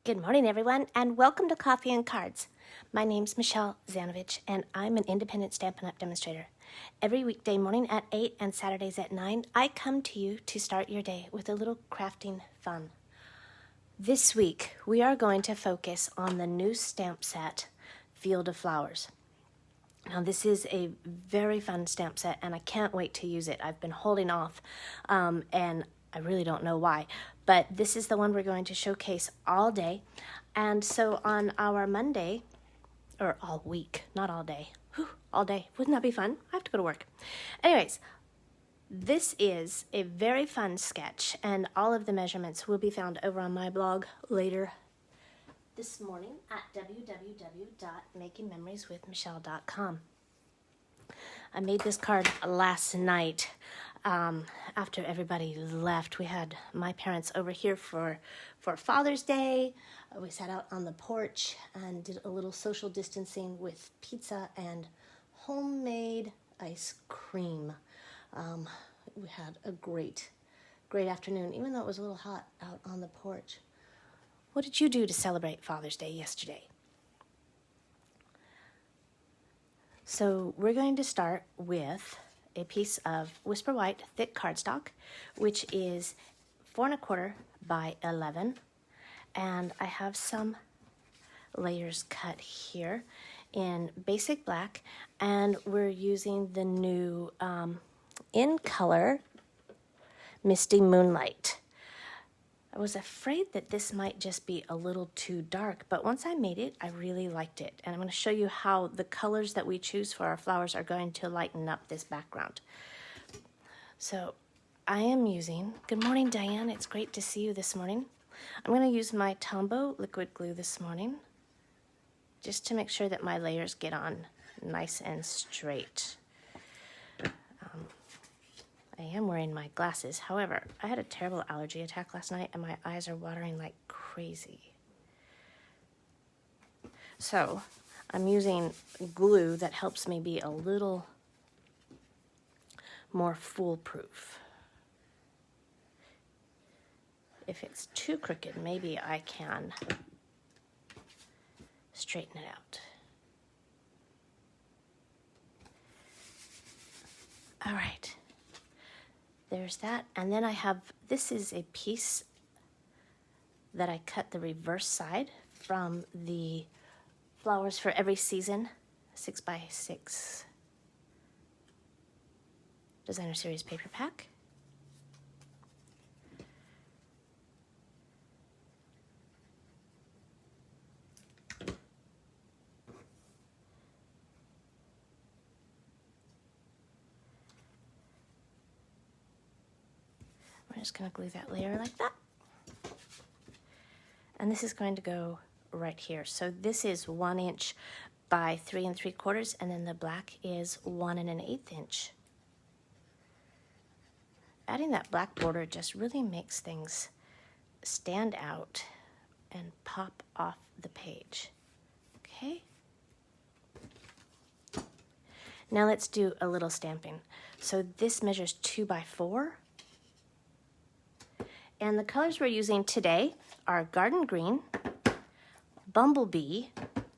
Good morning, everyone, and welcome to Coffee and Cards. My name's Michelle Zanovich, and I'm an independent Stampin' Up! Demonstrator. Every weekday morning at 8 and Saturdays at 9, I come to you to start your day with a little crafting fun. This week, we are going to focus on the new stamp set, Field of Flowers. Now, this is a very fun stamp set, and I can't wait to use it. I've been holding off, and I really don't know why, but this is the one we're going to showcase all day. And so on our Monday, or all week, not all day, all day, wouldn't that be fun? I have to go to work. Anyways, this is a very fun sketch, and all of the measurements will be found over on my blog later this morning at www.makingmemorieswithmichelle.com. I made this card last night after everybody left. We had my parents over here for Father's Day. We sat out on the porch and did a little social distancing with pizza and homemade ice cream. We had a great afternoon, even though it was a little hot out on the porch. What did you do to celebrate Father's Day yesterday? So we're going to start with a piece of Whisper White thick cardstock, which is 4 1/4 by 11. And I have some layers cut here in basic black, and we're using the new in color Misty Moonlight. I was afraid that this might just be a little too dark, but once I made it, I really liked it. And I'm going to show you how the colors that we choose for our flowers are going to lighten up this background. So I am using, good morning, Diane. It's great to see you this morning. I'm going to use my Tombow liquid glue this morning, just to make sure that my layers get on nice and straight. I am wearing my glasses. However, I had a terrible allergy attack last night and my eyes are watering like crazy. So I'm using glue that helps me be a little more foolproof. If it's too crooked, maybe I can straighten it out. All right. There's that, and then I have, this is a piece that I cut the reverse side from the Flowers for Every Season 6x6 Designer Series paper pack. We're just going to glue that layer like that. And this is going to go right here. So this is 1 inch by 3 3/4, and then the black is 1 1/8 inch. Adding that black border just really makes things stand out and pop off the page. Okay. Now let's do a little stamping. So this measures 2 by 4. And the colors we're using today are Garden Green, Bumblebee,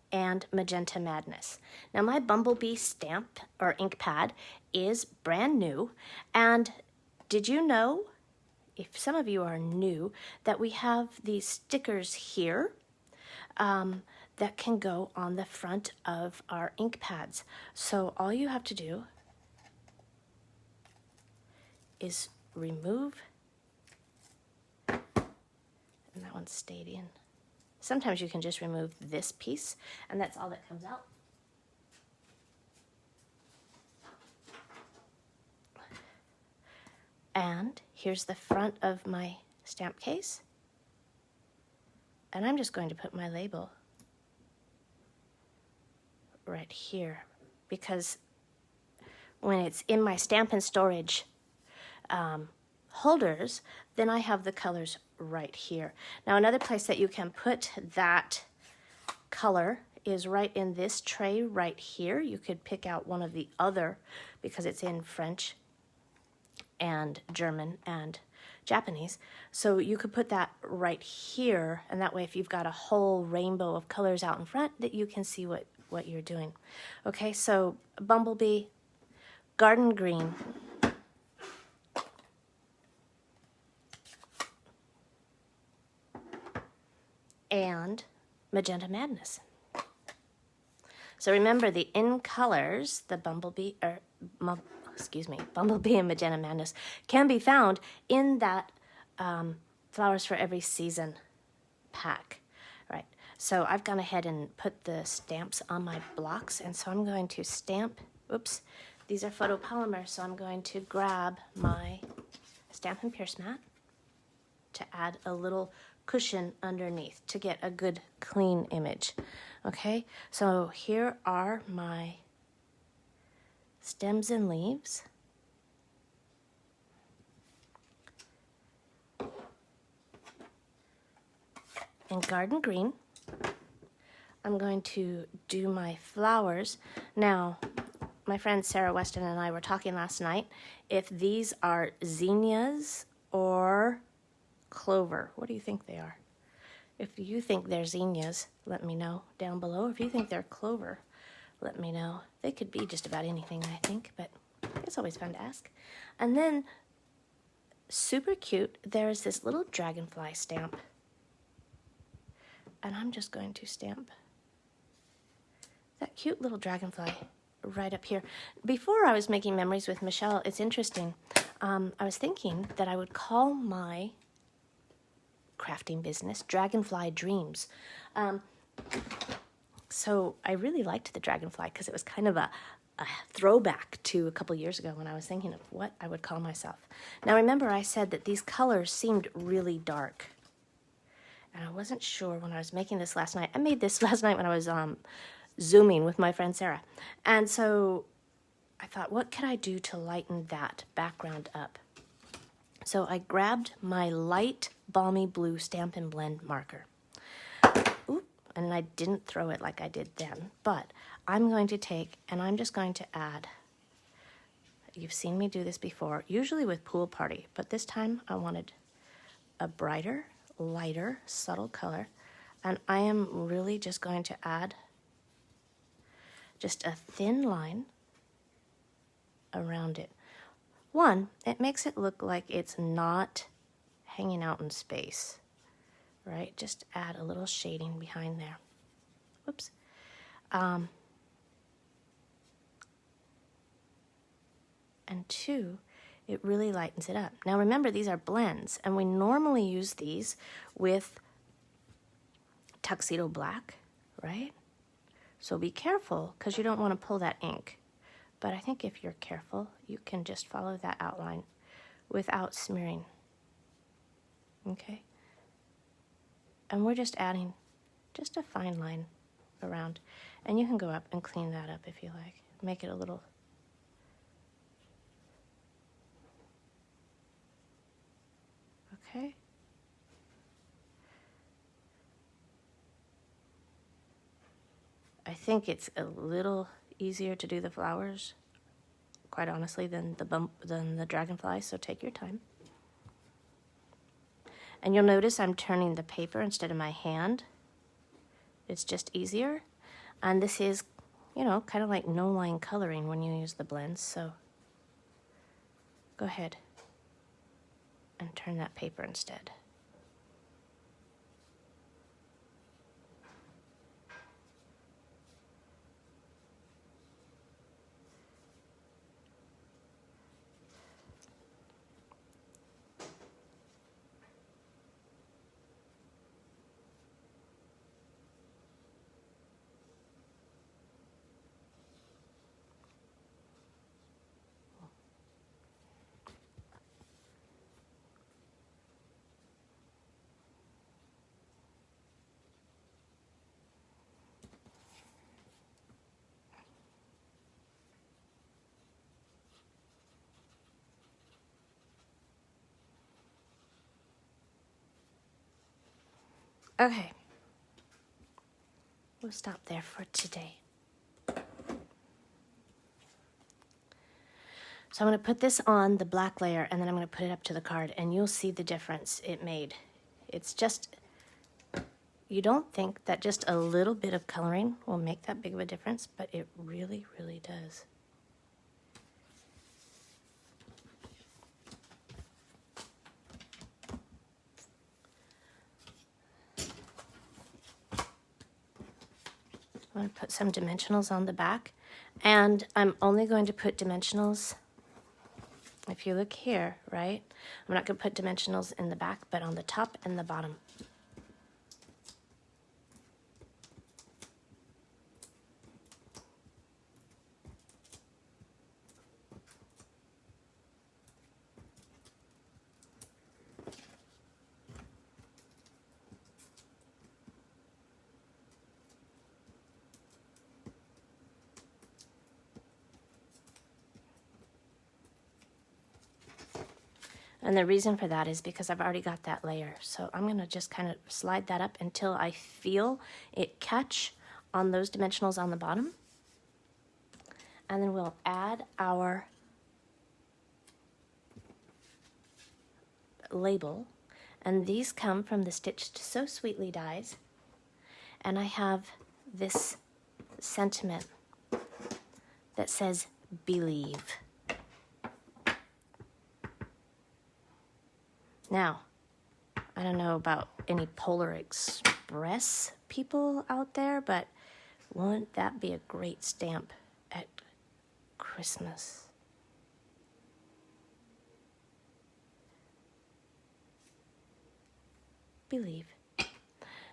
and Magenta Madness. Now my Bumblebee stamp or ink pad is brand new. And did you know, if some of you are new, that we have these stickers here that can go on the front of our ink pads. So all you have to do is remove, and that one stayed in. Sometimes you can just remove this piece, and that's all that comes out. And here's the front of my stamp case. And I'm just going to put my label right here, because when it's in my Stampin' Storage holders, then I have the colors right here. Now another place that you can put that color is right in this tray right here. You could pick out one of the other, because it's in French and German and Japanese. So you could put that right here, and that way if you've got a whole rainbow of colors out in front, that you can see what you're doing. Okay, so Bumblebee, Garden Green, and Magenta Madness. So remember, the in colors, the Bumblebee, Bumblebee and Magenta Madness can be found in that Flowers for Every Season pack. Right, so I've gone ahead and put the stamps on my blocks, and so I'm going to stamp, oops, these are photopolymer, so I'm going to grab my Stampin' Pierce mat to add a little cushion underneath to get a good clean image. Okay, so here are my stems and leaves. In Garden Green, I'm going to do my flowers. Now, my friend Sarah Weston and I were talking last night if these are zinnias or clover. What do you think they are? If you think they're zinnias, let me know down below. If you think they're clover, let me know. They could be just about anything, I think, but it's always fun to ask. And then, super cute, there's this little dragonfly stamp. And I'm just going to stamp that cute little dragonfly right up here. Before I was making memories with Michelle, it's interesting. I was thinking that I would call my crafting business Dragonfly Dreams. So I really liked the dragonfly because it was kind of a throwback to a couple years ago when I was thinking of what I would call myself. Now remember, I said that these colors seemed really dark. And I wasn't sure when I was making this last night. I made this last night when I was Zooming with my friend Sarah. And so I thought, what could I do to lighten that background up? So I grabbed my light balmy blue Stampin' Blend marker. Oop, and I didn't throw it like I did then, but I'm going to take, and I'm just going to add, you've seen me do this before, usually with Pool Party, but this time I wanted a brighter, lighter, subtle color, and I am really just going to add just a thin line around it. One, it makes it look like it's not hanging out in space, right? Just add a little shading behind there. Whoops. And two, it really lightens it up. Now remember, these are blends, and we normally use these with Tuxedo Black, right? So be careful, because you don't want to pull that ink. But I think if you're careful, you can just follow that outline without smearing. Okay? And we're just adding just a fine line around. And you can go up and clean that up if you like. Make it a little... Okay? I think it's a little easier to do the flowers, quite honestly, than the dragonfly, so take your time. And you'll notice I'm turning the paper instead of my hand. It's just easier. And this is, you know, kind of like no-line coloring when you use the blends, so go ahead and turn that paper instead. Okay, we'll stop there for today. So I'm going to put this on the black layer, and then I'm going to put it up to the card, and you'll see the difference it made. It's just, you don't think that just a little bit of coloring will make that big of a difference, but it really, really does. I'm going to put some dimensionals on the back, and I'm only going to put dimensionals, if you look here, right? I'm not going to put dimensionals in the back, but on the top and the bottom. And the reason for that is because I've already got that layer. So I'm going to just kind of slide that up until I feel it catch on those dimensionals on the bottom. And then we'll add our label. And these come from the Stitched So Sweetly dies. And I have this sentiment that says, believe. Now, I don't know about any Polar Express people out there, but wouldn't that be a great stamp at Christmas? Believe.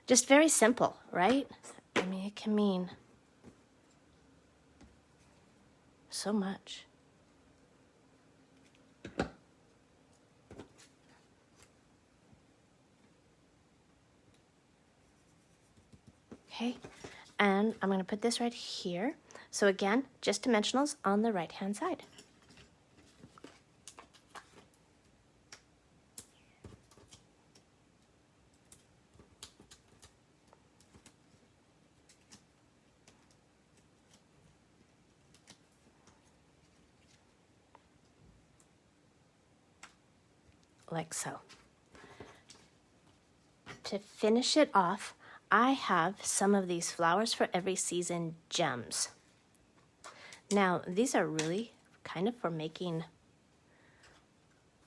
Just very simple, right? I mean, it can mean so much. Okay, and I'm going to put this right here. So again, just dimensionals on the right-hand side. Like so. To finish it off, I have some of these Flowers for Every Season gems. Now, these are really kind of for making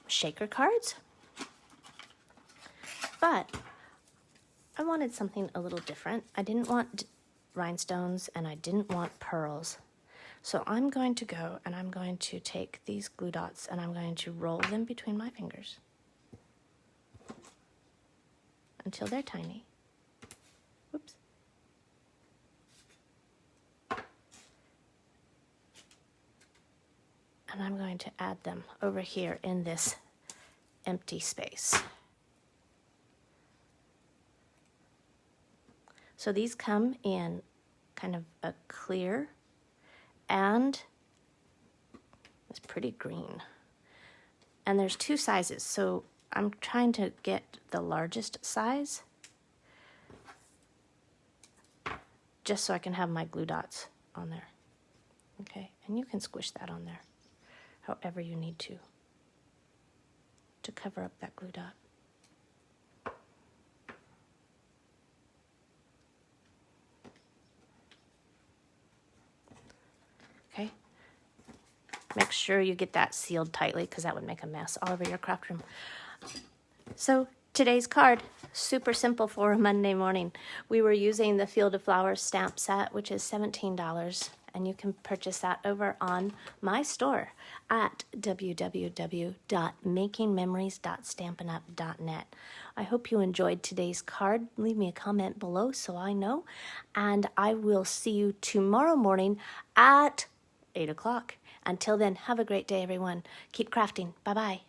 shaker cards, but I wanted something a little different. I didn't want rhinestones and I didn't want pearls. So I'm going to go and I'm going to take these glue dots and I'm going to roll them between my fingers until they're tiny. Whoops. And I'm going to add them over here in this empty space. So these come in kind of a clear and it's pretty green. And there's two sizes, so I'm trying to get the largest size just so I can have my glue dots on there. Okay, and you can squish that on there however you need to cover up that glue dot. Okay, make sure you get that sealed tightly because that would make a mess all over your craft room. So today's card, super simple for a Monday morning. We were using the Field of Flowers stamp set, which is $17, and you can purchase that over on my store at www.makingmemories.stampinup.net. I hope you enjoyed today's card. Leave me a comment below so I know, and I will see you tomorrow morning at 8 o'clock. Until then, have a great day, everyone. Keep crafting. Bye-bye.